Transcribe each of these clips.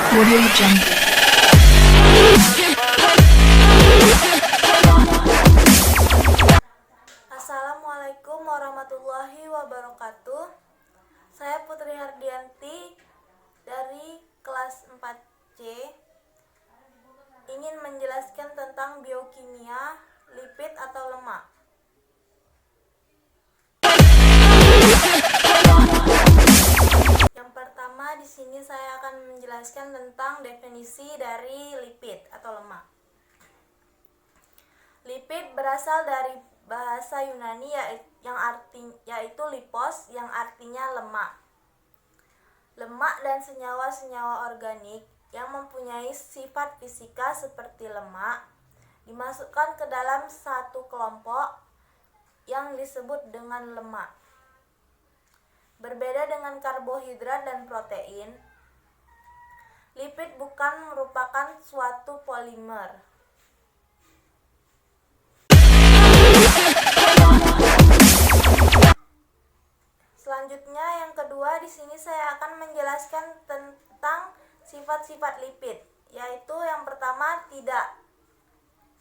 Audio Jungle. Assalamualaikum warahmatullahi wabarakatuh. Saya Putri Hardianti dari kelas 4C ingin menjelaskan tentang biokimia lipid atau lemak. Yang pertama, di sini saya akan menjelaskan tentang definisi dari lipid atau lemak. Lipid berasal dari bahasa Yunani yaitu lipos, yang artinya lemak. Lemak dan senyawa-senyawa organik yang mempunyai sifat fisika seperti lemak dimasukkan ke dalam satu kelompok yang disebut dengan lemak. Berbeda dengan karbohidrat dan protein, lipid bukan merupakan suatu polimer. Selanjutnya, yang kedua, di sini saya akan menjelaskan tentang sifat-sifat lipid, yaitu yang pertama,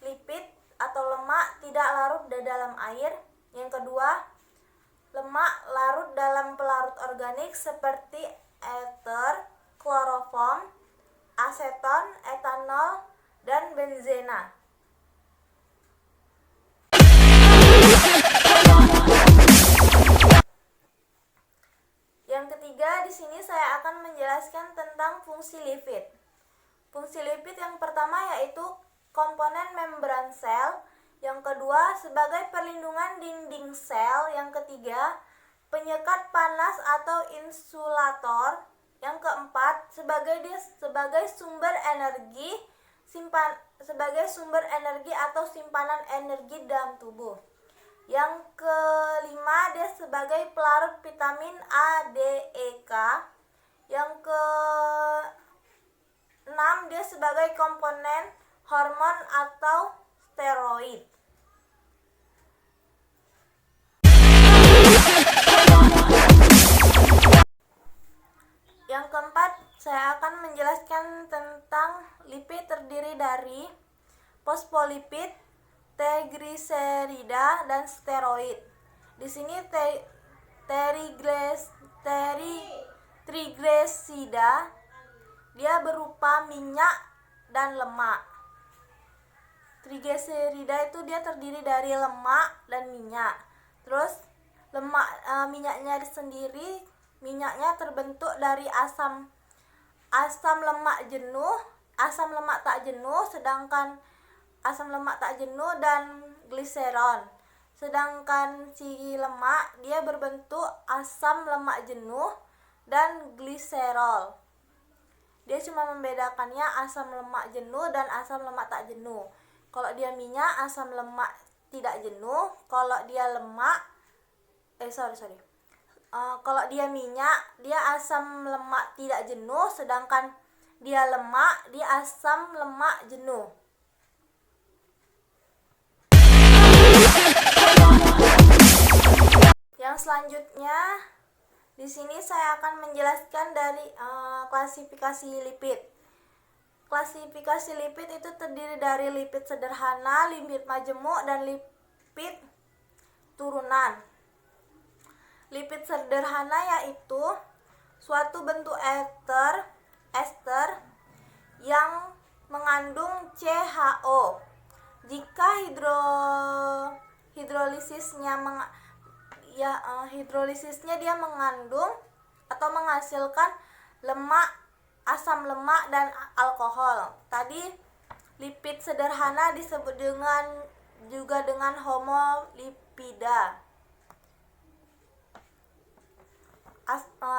lipid atau lemak tidak larut di dalam air. Yang kedua, lemak larut dalam pelarut organik seperti ether, kloroform, aseton, etanol, dan benzena. Yang ketiga, di sini saya akan menjelaskan tentang fungsi lipid. Fungsi lipid yang pertama yaitu komponen membran sel, yang kedua sebagai perlindungan dinding sel, yang ketiga penyekat panas atau insulator, yang keempat sebagai sumber energi atau simpanan energi dalam tubuh. Yang kelima, dia sebagai pelarut vitamin A, D, E, K. Yang keenam, dia sebagai komponen hormon atau steroid. Yang keempat, saya akan menjelaskan tentang lipid terdiri dari fosfolipid, trigliserida, dan steroid. Di sini triglisida dia berupa minyak dan lemak. Trigliserida itu dia terdiri dari lemak dan minyak. Terus minyaknya terbentuk dari asam lemak jenuh, asam lemak tak jenuh, sedangkan asam lemak tak jenuh dan gliserol. Sedangkan si lemak dia berbentuk asam lemak jenuh dan gliserol. Dia cuma membedakannya asam lemak jenuh dan asam lemak tak jenuh. Kalau dia minyak, asam lemak tidak jenuh. Kalau dia kalau dia minyak, dia asam lemak tidak jenuh. Sedangkan dia lemak, dia asam lemak jenuh. Yang selanjutnya, di sini saya akan menjelaskan dari klasifikasi lipid. Klasifikasi lipid itu terdiri dari lipid sederhana, lipid majemuk, dan lipid turunan. Lipid sederhana yaitu suatu bentuk ester yang mengandung CHO. Jika hidrolisisnya dia mengandung atau menghasilkan lemak, asam lemak, dan alkohol. Tadi lipid sederhana disebut juga dengan homolipida.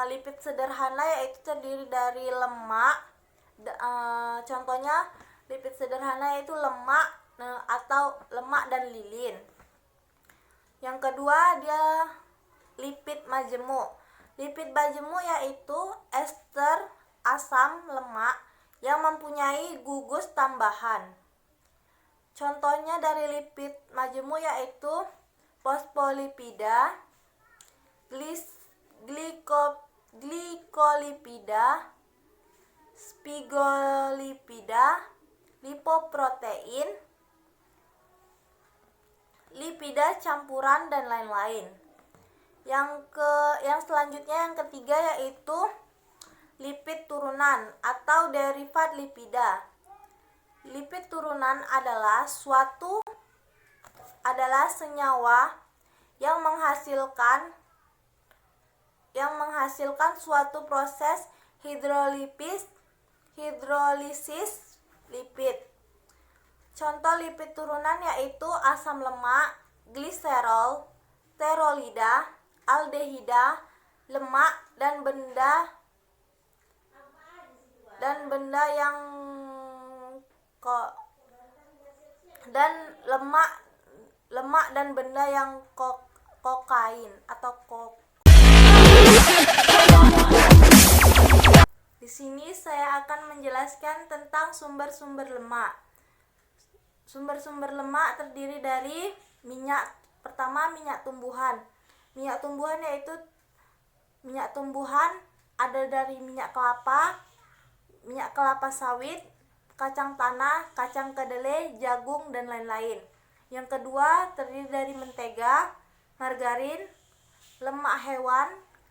Lipid sederhana yaitu terdiri dari lemak. Contohnya lipid sederhana yaitu lemak atau lemak dan lilin. Yang kedua, dia lipid majemuk. Lipid majemuk yaitu ester asam lemak yang mempunyai gugus tambahan. Contohnya dari lipid majemuk yaitu fosfolipida, glikolipida, sphingolipida, lipoprotein, lipida campuran, dan lain-lain. Yang selanjutnya, yang ketiga, yaitu lipid turunan atau derivat lipida. Lipid turunan adalah senyawa yang menghasilkan suatu proses hidrolisis lipid. Contoh lipid turunan yaitu asam lemak, gliserol, pterolida, aldehida, lemak, dan benda yang kokain atau Di sini saya akan menjelaskan tentang sumber-sumber lemak. Sumber-sumber lemak terdiri dari minyak. Pertama, minyak tumbuhan. Minyak tumbuhan yaitu minyak tumbuhan ada dari minyak kelapa sawit, kacang tanah, kacang kedelai, jagung, dan lain-lain. Yang kedua, terdiri dari mentega, margarin, lemak hewan,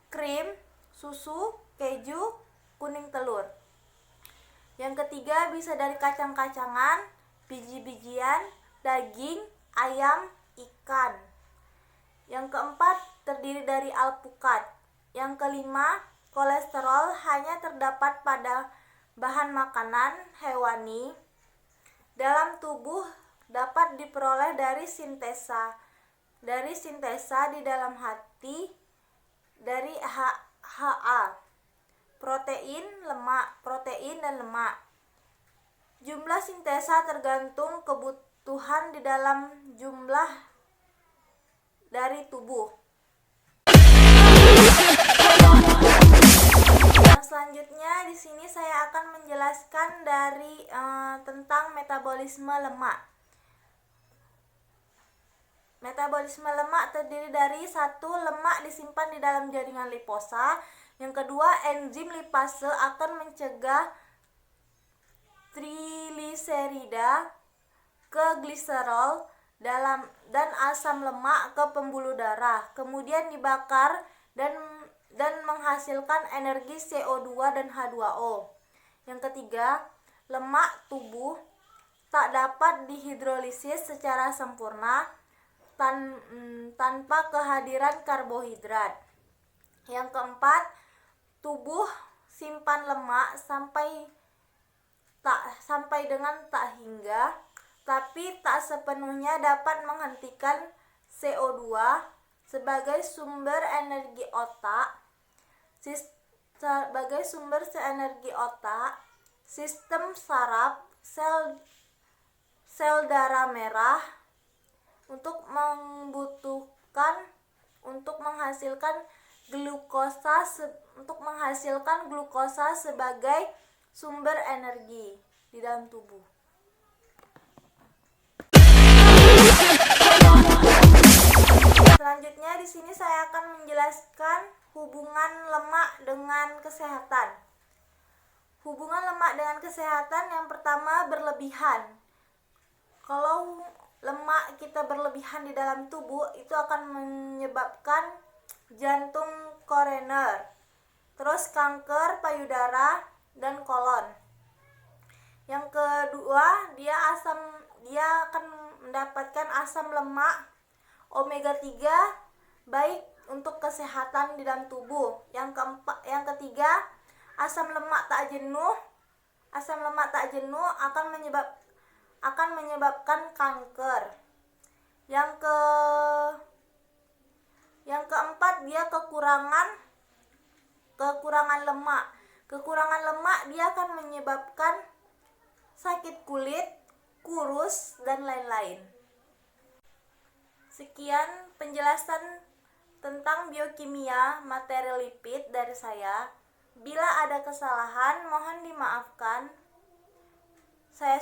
krim, susu, keju, kuning telur. Yang ketiga, bisa dari kacang-kacangan, biji-bijian, daging, ayam, ikan. Yang keempat, terdiri dari alpukat. Yang kelima, kolesterol hanya terdapat pada bahan makanan hewani. Dalam tubuh dapat diperoleh dari sintesa di dalam hati dari HA. Protein dan lemak. Jumlah sintesa tergantung kebutuhan di dalam jumlah dari tubuh. Selanjutnya di sini saya akan menjelaskan tentang metabolisme lemak. Metabolisme lemak terdiri dari satu, lemak disimpan di dalam jaringan liposa. Yang kedua, enzim lipase akan mencegah trigliserida ke gliserol dan asam lemak ke pembuluh darah, kemudian dibakar dan menghasilkan energi CO2 dan H2O. Yang ketiga, lemak tubuh tak dapat dihidrolisis secara sempurna tanpa kehadiran karbohidrat. Yang keempat, tubuh simpan lemak sampai dengan tak hingga, tapi tak sepenuhnya dapat menghentikan CO2 sebagai sumber energi otak. Sistem saraf, sel darah merah untuk menghasilkan glukosa sebagai sumber energi di dalam tubuh. Selanjutnya di sini saya akan menjelaskan hubungan lemak dengan kesehatan. Hubungan lemak dengan kesehatan, yang pertama, berlebihan. Kalau lemak kita berlebihan di dalam tubuh, itu akan menyebabkan jantung koroner, terus kanker payudara dan kolon. Yang kedua, dia akan mendapatkan asam lemak omega 3 baik untuk kesehatan di dalam tubuh. Yang ketiga, asam lemak tak jenuh akan menyebabkan kanker. Yang keempat, dia kekurangan lemak. Kekurangan lemak dia akan menyebabkan sakit kulit, kurus, dan lain-lain. Sekian penjelasan tentang biokimia materi lipid dari saya. Bila ada kesalahan, mohon dimaafkan. Saya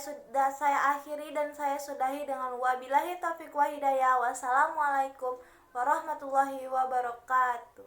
akhiri dan saya sudahi dengan wabillahi taufiq wa hidayah. Wassalamualaikum warahmatullahi wabarakatuh.